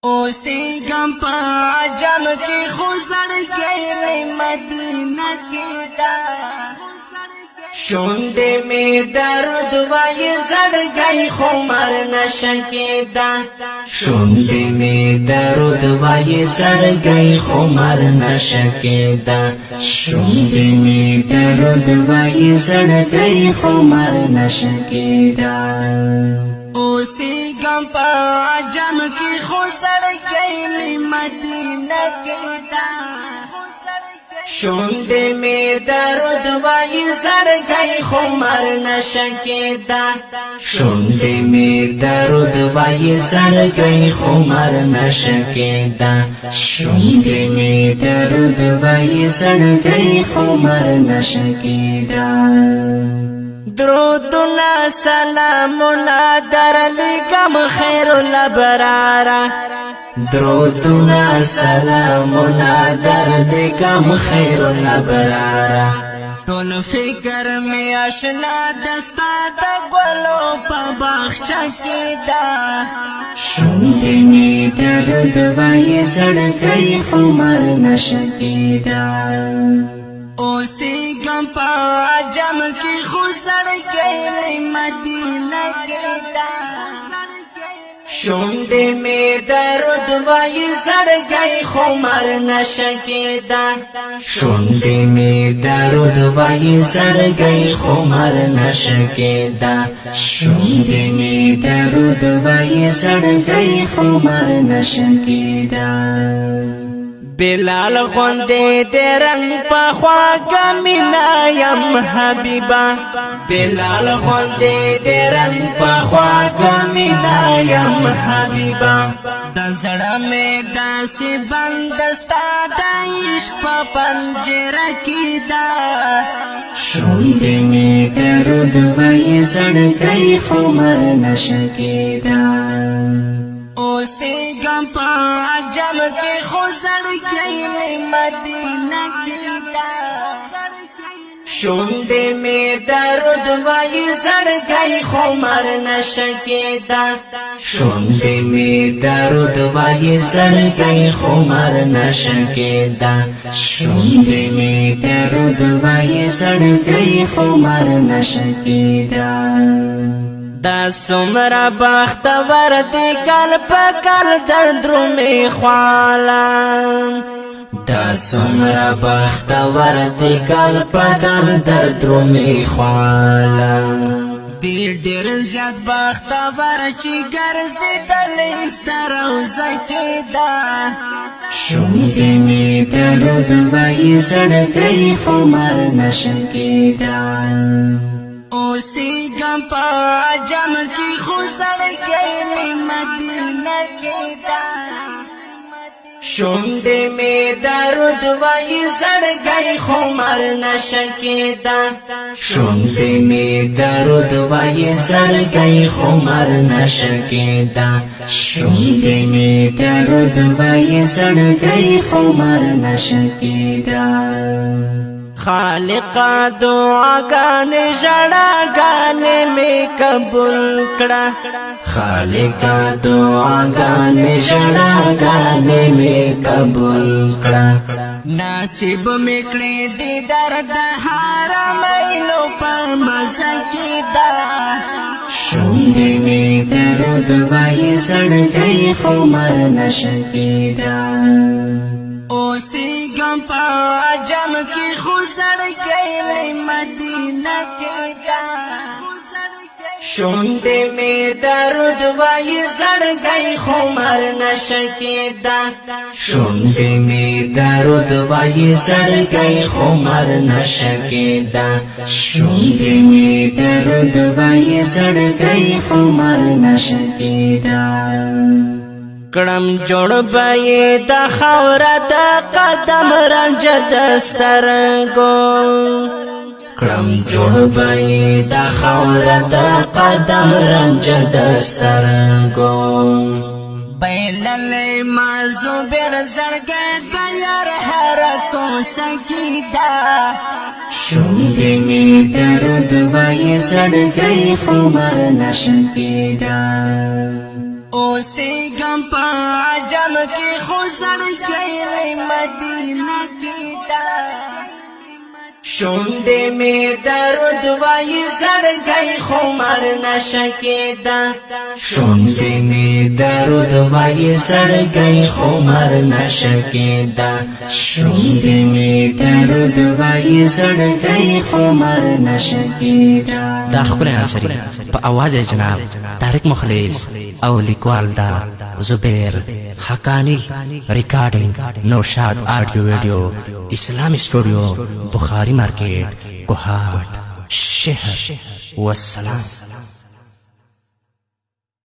اوسی گم پا عجم کی خوزر گئی مدینہ کی دا شونڈے میں درد وائی زڑ گئی خمر نشکی دا شونڈے میں درد وائی زڑ گئی خمر نشکی دا شونڈے میں درد وائی زڑ گئی خمر نشکی دا اوسی گم پا عجم کی خوزر گئی مدینہ کی دا شونڈے میں درد وائی زڑ گئی خمر نشکی دا شونڈے میں درد وائی زڑ گئی خمر نشکی دا شونڈے میں درد وائی زڑ گئی خمر نشکی دا درودنا سلامنا در لگم خیر الابرارا درودنا سلامنا در لگم خیر الابرارا تول فکر میں اشنا دستا دا گلو پا باخچا کی دا شونڈے میں درد وائی زڑ گئی خمر نشکی دا اوسی گم پا عجم کی خوزر گئی مدینہ کی دا شونڈے میں درد وائی زڑ گئی خمر نشکی دا شونڈے میں درد وائی زڑ گئی خمر نشکی دا شونڈے میں درد وائی زڑ گئی خمر نشکی دا بلال غندے دے رنگ پا خواگا مینا یم حبیبا بلال غندے دے رنگ پا خواگا مینا یم حبیبا دا زڑا میں دا سی بندستا دا عشق پا پنجرہ کی دا شونڈے میں درد وائی زڑ گئی خمر نشکی دا اوسی گم پا عجم کی خوزر گئی مدینہ کی دا شونڈے میں درد وائی زڑ گئی خمر نشکی دا شونڈے میں درد وائی زڑ گئی خمر نشکی دا شونڈے میں درد وائی زڑ گئی خمر نشکی دا دا سمرا بختور دی کل پا کل دردرو میں خوالا دا سمرا بختور دی کل پا کل دردرو میں خوالا دی دیر زیاد بختور چی گرزی دل استروزہ کی دا شونڈے میں درد وائی زڑ گئی خمر نشکی دا اوسی گم پا عجم کی خوزر گئی مدینہ کی دا شونڈے میں درد وائی زڑ گئی خمر نشکی دا شونڈے میں درد وائی زڑ گئی خمر نشکی دا شونڈے میں درد وائی زڑ گئی خمر نشکی دا خالقا دعا گانے جڑا گانے میں قبول کڑا خالقا دعا گانے جڑا گانے میں قبول کڑا ناصب میں کڑی دی درد حرمینو پا مزہ کی دا شونڈے میں درد وائی زڑ گئی خمر نشکی دا اوسی گم پا عجم کی خوزر گئی مدینہ کی دا شونڈے میں درد وائی زڑ گئی خمر نشکی دا شونڈے میں درد وائی زڑ گئی خمر نشکی دا شونڈے میں درد وائی زڑ گئی خمر نشکی دا کڑم جوڑ بائی دا خورا دا قدم رنج دسترگو کڑم جوڑ بائی دا خورا دا قدم رنج دسترگو بیلل مازو بیر زرگے دیار حرکو سکی دا شونڈے میں درد وائی زڑ گئی خمر نشکی دا اوسی گم پا کی خوزر گئی مدینہ کی دا شونڈے میں درد وائی زڑ گئی خمر نشکی دا شونڈے میں درد وائی زڑ گئی خمر نشکی دا شونڈے میں درد وائی زڑ گئی خمر نشکی دا دا خبر انصری په आवाज جناب طارق مخلص او لیکوال دا زبیر حقانی ریکارڈنگ نوشاد آڈیو ویڈیو اسلامی اسٹوڈیو بخاری مارکیٹ کوہاٹ شہر والسلام